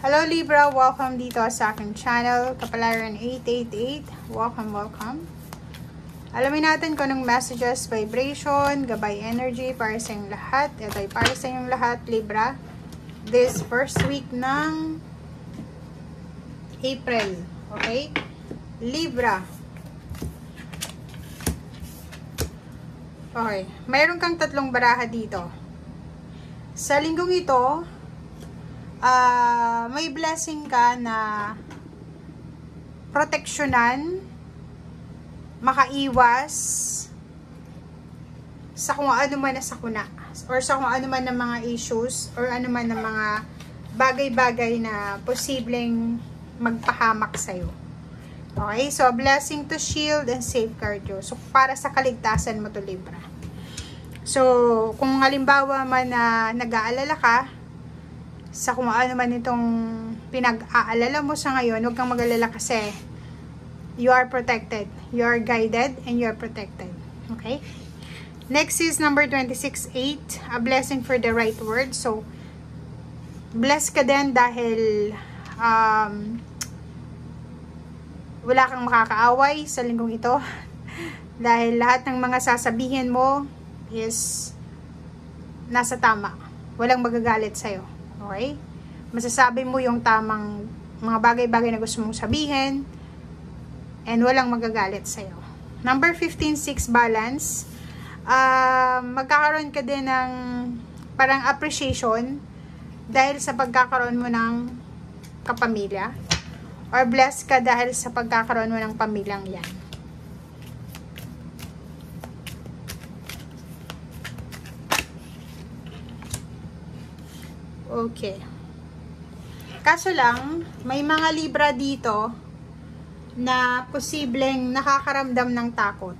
Hello Libra, welcome dito sa aking channel, Kapalaran 888. Welcome. Alamin natin kung anong messages, vibration, gabay energy para sa inyong lahat. Ito ay para sa inyong lahat, Libra. This first week ng April. Okay? Libra. Okay. Mayroon kang tatlong baraha dito. Sa linggong ito, may blessing ka na proteksyonan, makaiwas sa kung ano man na sakuna or sa kung ano man na mga issues or ano man na mga bagay-bagay na posibleng magpahamak sa'yo. Okay? So, blessing to shield and safeguard you. So, para sa kaligtasan mo to, Libra. So, kung halimbawa man na nag-aalala ka sa kung ano man itong pinag-aalala mo sa ngayon, huwag kang mag-alala kasi you are protected. You are guided and you are protected. Okay? Next is number 26, 8. A blessing for the right word. So, bless ka din dahil wala kang makakaaway sa linggong ito. Dahil lahat ng mga sasabihin mo is nasa tama. Walang magagalit sa'yo. Okay? Masasabi mo yung tamang mga bagay-bagay na gusto mong sabihin and walang magagalit sa'yo. Number 15, 6, balance. Magkakaroon ka din ng parang appreciation dahil sa pagkakaroon mo ng kapamilya or blessed ka dahil sa pagkakaroon mo ng pamilyang yan. Okay. Kaso lang, may mga Libra dito na posibleng nakakaramdam ng takot.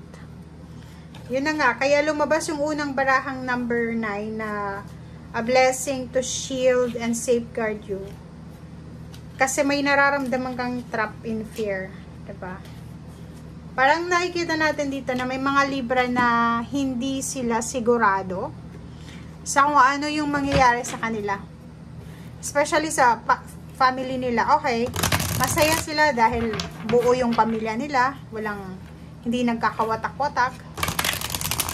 Yun na nga, kaya lumabas yung unang barahang number 9 na a blessing to shield and safeguard you. Kasi may nararamdaman kang trap in fear. Diba? Parang nakikita natin dito na may mga Libra na hindi sila sigurado sa kung ano yung mangyayari sa kanila. Especially sa family nila. Okay, masaya sila dahil buo yung pamilya nila. Hindi nagkakawatak-watak.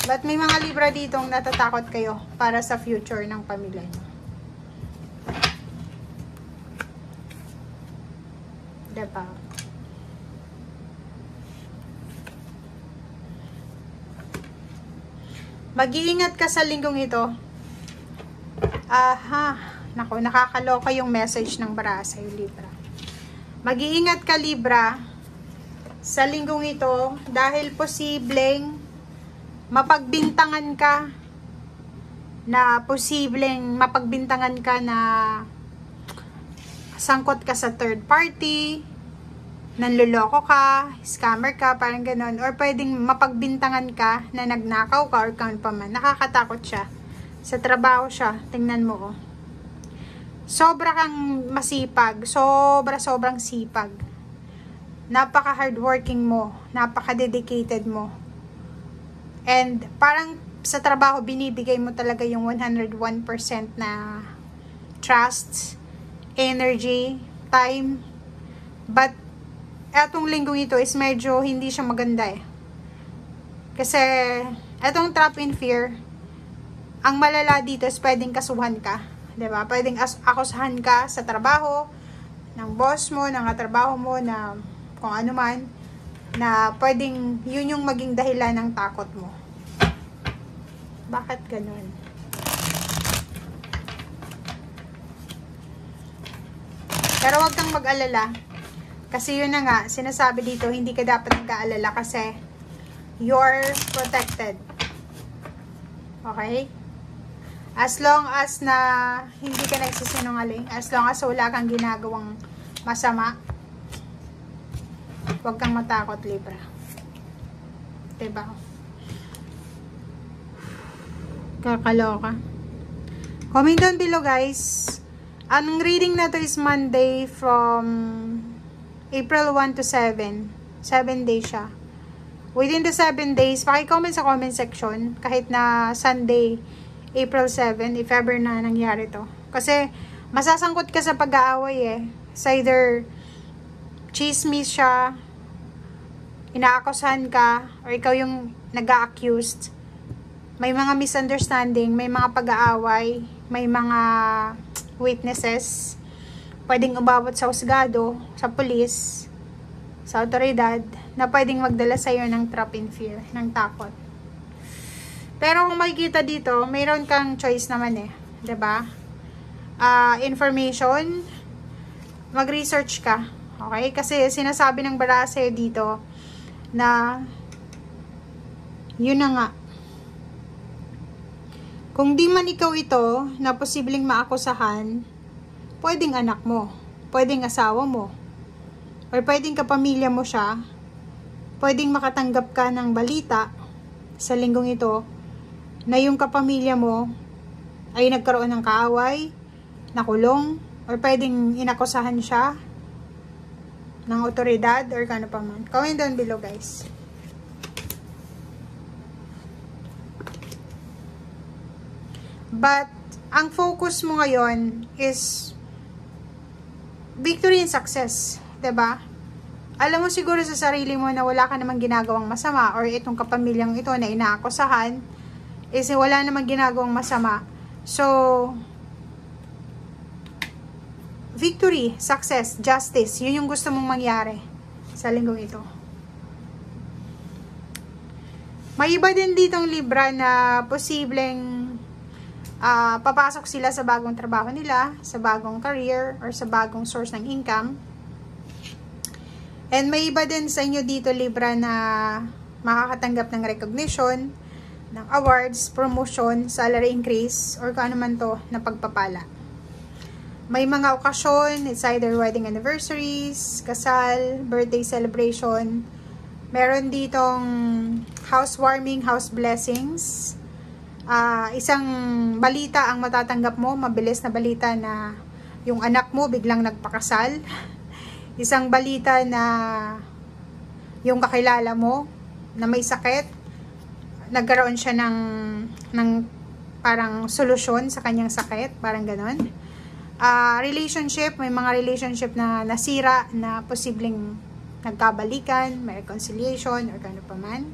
But may mga Libra ditong natatakot kayo para sa future ng pamilya nyo. Diba? Mag-iingat ka sa linggong ito. Naku, nakakaloka yung message ng baraha sa'yo, Libra. Mag-iingat ka, Libra, sa linggong ito dahil posibleng mapagbintangan ka na sangkot ka sa third party, nanloloko ka, scammer ka, parang ganon. Or pwedeng mapagbintangan ka na nagnakaw ka or kung pa man. Nakakatakot siya. Sa trabaho siya, tingnan mo, oh. Sobra kang masipag, sobrang sipag. Napaka hardworking mo, napaka dedicated mo. And parang sa trabaho binibigay mo talaga yung 101% na trust, energy, time. But etong linggong ito is medyo hindi siya maganda eh. Kasi etong trap in fear, ang malala dito is pwedeng kasuhan ka. Diba? Pwedeng akusahan ka sa trabaho, ng boss mo, ng katrabaho mo, na kung ano man, na pwedeng yun yung maging dahilan ng takot mo. Bakit ganun? Pero wag kang mag-alala. Kasi yun na nga, sinasabi dito, hindi ka dapat nag-aalala kasi you're protected. Okay? As long as na hindi ka nagsisinungaling, as long as wala kang ginagawang masama, huwag kang matakot, Libra. Diba? Kakaloka. Comment down below, guys. Ang reading na to is Monday from April 1 to 7. 7 days siya. Within the 7 days, paki-comment sa comment section kahit na Sunday, April 7, if ever na nangyari to. Kasi masasangkot ka sa pag-aaway eh. It's either chismis siya, inaakusahan ka, or ikaw yung nag-a-accused. May mga misunderstanding, may mga pag-aaway, may mga witnesses. Pwedeng umabot sa husgado, sa pulis, sa otoridad, na pwedeng magdala sa'yo ng trap in fear, ng takot. Pero kung makikita dito, mayroon kang choice naman eh. 'Di ba? Information, mag-research ka. Okay? Kasi sinasabi ng baraha sa'yo dito na yun na nga. Kung di man ikaw ito na posibleng maakusahan, pwedeng anak mo, pwedeng asawa mo, or pwedeng kapamilya mo siya, pwedeng makatanggap ka ng balita sa linggong ito na yung kapamilya mo ay nagkaroon ng kaaway, nakulong, or pwedeng inakusahan siya ng otoridad or kano pa man. Comment down below, guys. But ang focus mo ngayon is victory and success, 'di ba? Alam mo siguro sa sarili mo na wala ka namang ginagawang masama, or itong kapamilyang ito na inaakusahan is wala namang ginagawang masama. So, victory, success, justice, yun yung gusto mong mangyari sa linggong ito. May iba din ditong Libra na posibleng papasok sila sa bagong trabaho nila, sa bagong career, or sa bagong source ng income. And may iba din sa inyo dito, Libra, na makakatanggap ng recognition, ng awards, promotion, salary increase, or kung ano man to na pagpapala. May mga okasyon, it's either wedding anniversaries, kasal, birthday celebration. Meron ditong housewarming, house blessings. Isang balita ang matatanggap mo, mabilis na balita na yung anak mo biglang nagpakasal. Isang balita na yung kakilala mo na may sakit, nagkaroon siya ng parang solusyon sa kanyang sakit, parang ganon. Relationship, may mga relationship na nasira na posibleng nagkabalikan, may reconciliation, or kano pa man.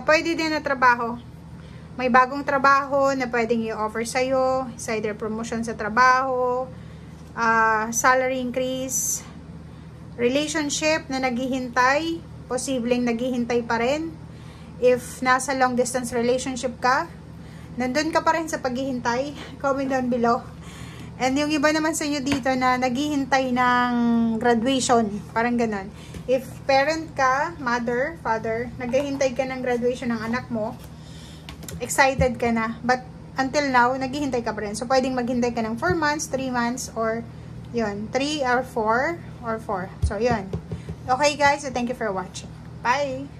Pwede din na trabaho. May bagong trabaho na pwedeng i-offer sa'yo, it's either promotion sa trabaho, salary increase, relationship na naghihintay, posibleng naghihintay pa rin. If nasa long distance relationship ka, nandun ka pa rin sa paghihintay, comment down below. And yung iba naman sa inyo dito na naghihintay ng graduation, parang ganon. If parent ka, mother, father, naghihintay ka ng graduation ng anak mo, excited ka na, but until now, naghihintay ka pa rin. So, pwedeng maghintay ka ng 4 months, 3 months, or yun, 3 or 4, or 4. So, yun. Okay guys, so thank you for watching. Bye!